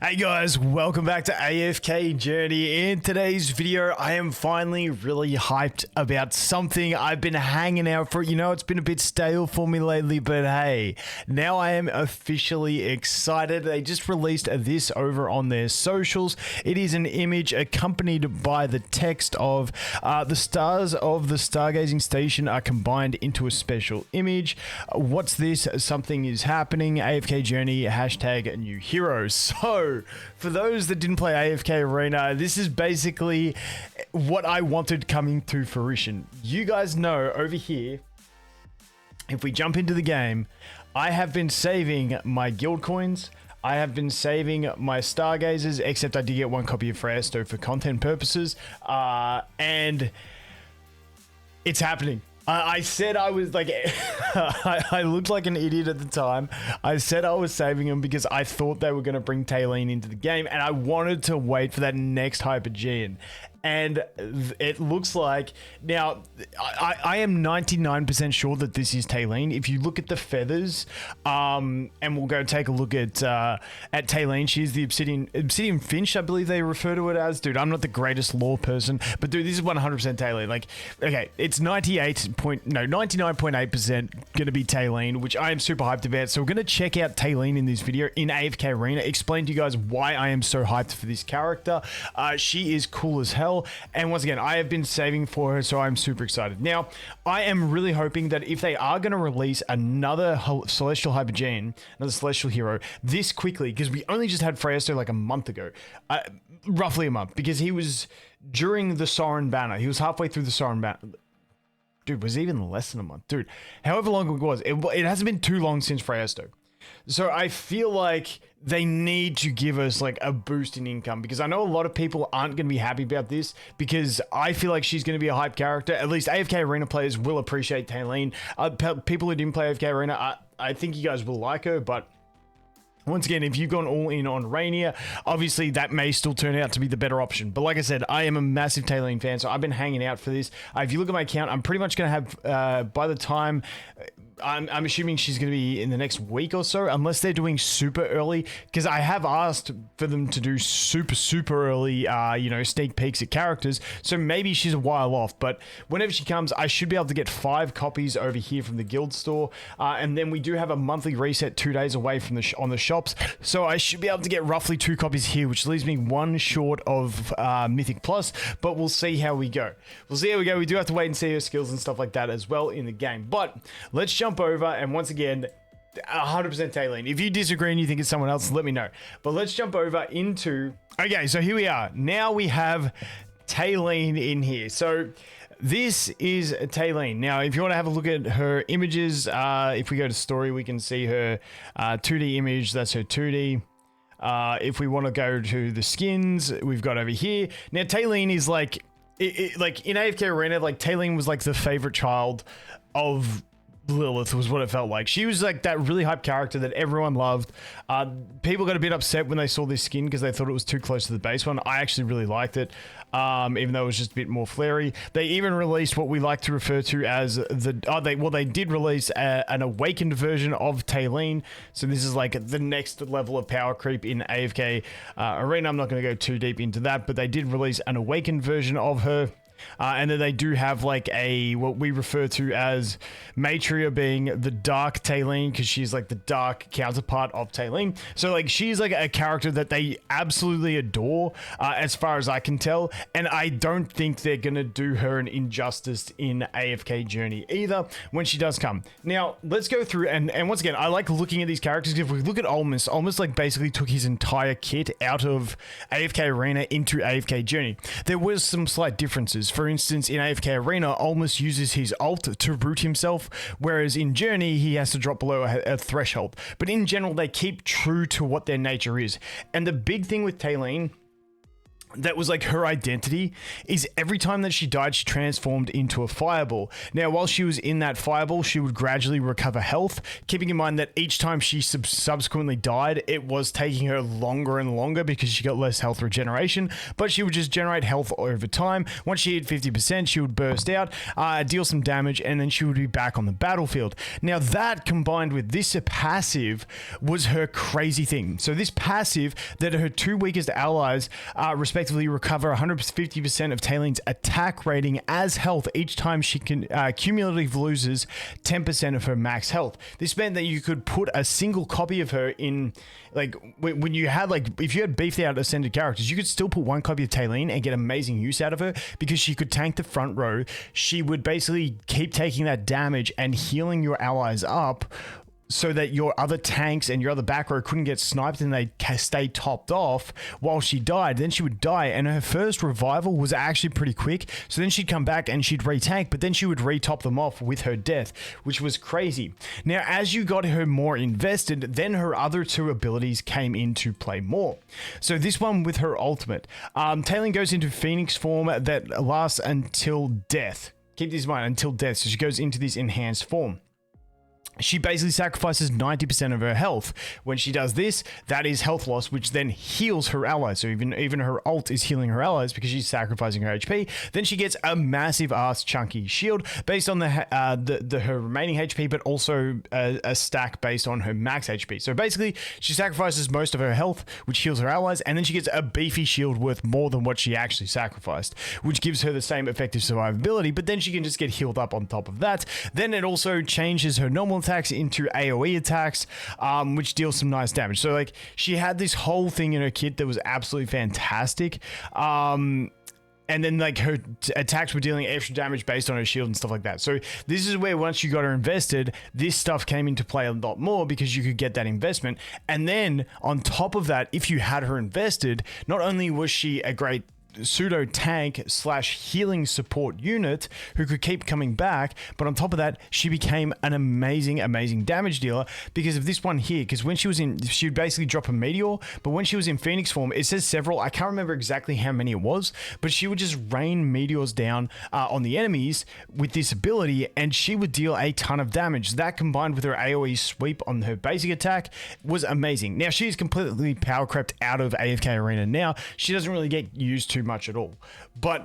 Hey guys, welcome back to AFK Journey. In today's video, I am finally really hyped about something I've been hanging out for. You know, it's been a bit stale for me lately, but hey, now I am officially excited. They just released this over on their socials. It is an image accompanied by the text of the stars of the stargazing station are combined into a special image. What's this? Something is happening. AFK Journey, hashtag new heroes. So, for those that didn't play AFK Arena, this is basically what I wanted coming to fruition. You guys know over here, if we jump into the game, I have been saving my guild coins. I have been saving my stargazers, except I did get one copy of Freyasto for content purposes, and it's happening. I said I was like, I looked like an idiot at the time. I said I was saving them because I thought they were going to bring Talene into the game, and I wanted to wait for that next Hypergean. And it looks like, now, I am 99% sure that this is Talene. If you look at the feathers, and we'll go take a look at Talene. She's the Obsidian Finch, I believe they refer to it as. Dude, I'm not the greatest lore person, but dude, this is 100% Talene. Like, okay, it's 99.8% going to be Talene, which I am super hyped about. So we're going to check out Talene in this video in AFK Arena, explain to you guys why I am so hyped for this character. She is cool as hell. And once again, I have been saving for her, so I'm super excited. Now, I am really hoping that if they are going to release another Celestial Hypergean, another Celestial Hero, this quickly, because we only just had Freyasto like a month ago, roughly a month, because he was during the Soren Banner. He was halfway through the Soren Banner. Dude, was even less than a month. Dude, however long it was, it hasn't been too long since Freyasto. So I feel like they need to give us like a boost in income, because I know a lot of people aren't going to be happy about this, because I feel like she's going to be a hype character. At least AFK Arena players will appreciate Talene. People who didn't play AFK Arena, I think you guys will like her, but once again, if you've gone all in on Rainier, obviously that may still turn out to be the better option. But like I said, I am a massive Talene fan, so I've been hanging out for this. If you look at my account, I'm pretty much going to have, by the time, I'm assuming she's going to be in the next week or so, unless they're doing super early, because I have asked for them to do super early, you know, sneak peeks at characters, so maybe she's a while off. But whenever she comes, I should be able to get 5 copies over here from the guild store, and then we do have a monthly reset 2 days away from on the shops, so I should be able to get roughly 2 copies here, which leaves me 1 short of Mythic Plus, but we'll see how we go. We do have to wait and see her skills and stuff like that as well in the game. But let's jump over, and once again, 100% Talene. If you disagree and you think it's someone else, let me know. But let's jump over into, okay, so here we are. Now we have Talene in here. So this is Talene. Now, if you want to have a look at her images, if we go to story, we can see her 2D image. That's her 2D. If we want to go to the skins, we've got over here. Now, Talene is like, like in AFK Arena, like Talene was like the favorite child of Lilith, was what it felt like. She was like that really hype character that everyone loved. People got a bit upset when they saw this skin because they thought it was too close to the base one. I actually really liked it, even though it was just a bit more flary. They even released what we like to refer to as they did release an awakened version of Talene. So this is like the next level of power creep in AFK Arena. I'm not going to go too deep into that, but they did release an awakened version of her. And then they do have like what we refer to as Matria, being the dark Talene, because she's like the dark counterpart of Talene. So like she's like a character that they absolutely adore, as far as I can tell. And I don't think they're going to do her an injustice in AFK Journey either when she does come. Now, let's go through, and once again, I like looking at these characters. If we look at Olmus like basically took his entire kit out of AFK Arena into AFK Journey. There was some slight differences. For instance, in AFK Arena, Olmus uses his ult to root himself, whereas in Journey, he has to drop below a threshold. But in general, they keep true to what their nature is. And the big thing with Talene, that was like her identity, is every time that she died, she transformed into a fireball. Now, while she was in that fireball, she would gradually recover health, keeping in mind that each time she subsequently died, it was taking her longer and longer because she got less health regeneration, but she would just generate health over time. Once she hit 50%, she would burst out, deal some damage, and then she would be back on the battlefield. Now, that combined with this passive was her crazy thing. So this passive that her two weakest allies respectively recover 150% of Talene's attack rating as health each time she can cumulatively loses 10% of her max health. This meant that you could put a single copy of her in, like, when you had, like, if you had beefed out ascended characters, you could still put one copy of Talene and get amazing use out of her because she could tank the front row. She would basically keep taking that damage and healing your allies up so that your other tanks and your other back row couldn't get sniped and they'd stay topped off while she died. Then she would die, and her first revival was actually pretty quick. So then she'd come back and she'd retank, but then she would retop them off with her death, which was crazy. Now, as you got her more invested, then her other two abilities came into play more. So this one with her ultimate, Talene goes into Phoenix form that lasts until death. Keep this in mind, until death. So she goes into this enhanced form. She basically sacrifices 90% of her health. When she does this, that is health loss, which then heals her allies. So even her ult is healing her allies because she's sacrificing her HP. Then she gets a massive ass chunky shield based on her remaining HP, but also a stack based on her max HP. So basically, she sacrifices most of her health, which heals her allies, and then she gets a beefy shield worth more than what she actually sacrificed, which gives her the same effective survivability, but then she can just get healed up on top of that. Then it also changes her normal attacks into AoE attacks, which deals some nice damage. So like she had this whole thing in her kit that was absolutely fantastic. And then like her attacks were dealing extra damage based on her shield and stuff like that. So this is where once you got her invested, this stuff came into play a lot more because you could get that investment. And then on top of that, if you had her invested, not only was she a great pseudo tank slash healing support unit who could keep coming back, but on top of that, she became an amazing damage dealer because of this one here. Because when she was in, she would basically drop a meteor, but when she was in Phoenix form, it says several, I can't remember exactly how many it was, but she would just rain meteors down on the enemies with this ability, and she would deal a ton of damage. That combined with her AoE sweep on her basic attack was amazing. Now she's completely power crept out of AFK Arena. Now she doesn't really get used too much at all, but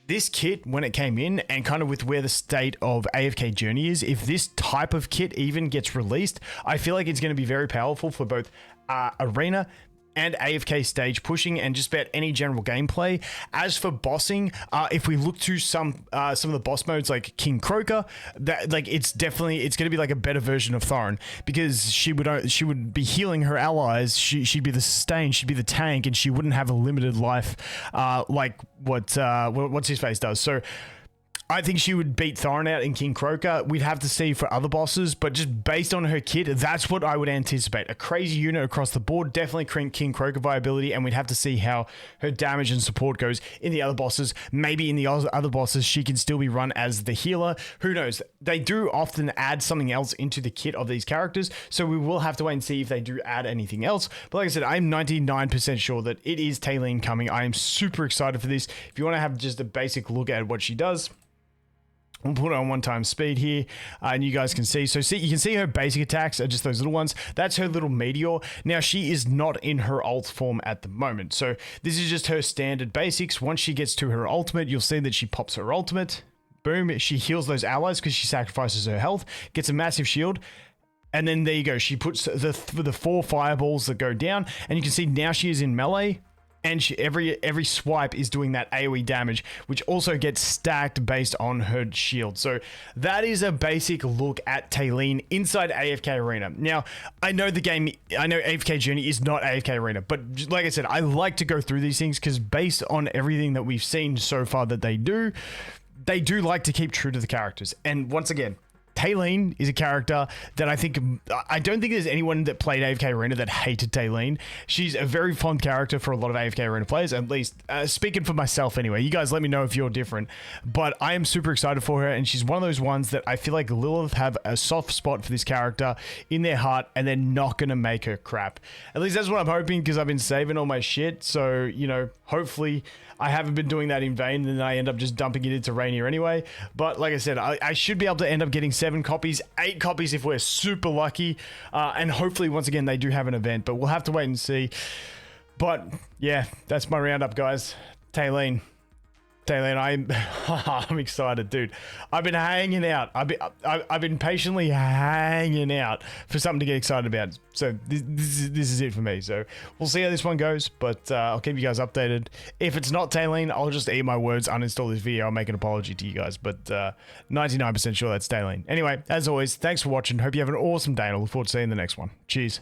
this kit, when it came in, and kind of with where the state of AFK Journey is, if this type of kit even gets released, I feel like it's going to be very powerful for both Arena and AFK stage pushing and just about any general gameplay. As for bossing, if we look to some of the boss modes like King Croaker, that like it's going to be like a better version of Thorin because she would be healing her allies. She'd be the sustain, she'd be the tank, and she wouldn't have a limited life like what's his face does. So I think she would beat Thorin out in King Croaker. We'd have to see for other bosses, but just based on her kit, that's what I would anticipate. A crazy unit across the board, definitely King Croaker viability, and we'd have to see how her damage and support goes in the other bosses. Maybe in the other bosses, she can still be run as the healer. Who knows? They do often add something else into the kit of these characters, so we will have to wait and see if they do add anything else. But like I said, I'm 99% sure that it is Talene coming. I am super excited for this. If you want to have just a basic look at what she does, we'll put it on 1x speed here, and you guys can see. So you can see her basic attacks are just those little ones. That's her little meteor. Now, she is not in her ult form at the moment. So this is just her standard basics. Once she gets to her ultimate, you'll see that she pops her ultimate. Boom, she heals those allies because she sacrifices her health, gets a massive shield. And then there you go. She puts the 4 fireballs that go down, and you can see now she is in melee. And every swipe is doing that AoE damage, which also gets stacked based on her shield. So that is a basic look at Talene inside AFK Arena. Now, I know AFK Journey is not AFK Arena, but like I said, I like to go through these things because based on everything that we've seen so far that they do like to keep true to the characters. And once again, Talene is a character that I don't think there's anyone that played AFK Arena that hated Talene. She's a very fond character for a lot of AFK Arena players, at least speaking for myself anyway. You guys let me know if you're different, but I am super excited for her, and she's one of those ones that I feel like Lilith have a soft spot for this character in their heart, and they're not going to make her crap. At least that's what I'm hoping, because I've been saving all my shit, so, you know, hopefully I haven't been doing that in vain, and then I end up just dumping it into Rainier anyway. But like I said, I should be able to end up getting 7 copies, 8 copies if we're super lucky. And hopefully, once again, they do have an event, but we'll have to wait and see. But yeah, that's my roundup, guys. Talene, I'm excited, dude. I've been hanging out. I've been patiently hanging out for something to get excited about. So this is it for me. So we'll see how this one goes, but I'll keep you guys updated. If it's not Talene, I'll just eat my words, uninstall this video. I'll make an apology to you guys, but 99% sure that's Talene. Anyway, as always, thanks for watching. Hope you have an awesome day, and I look forward to seeing you in the next one. Cheers.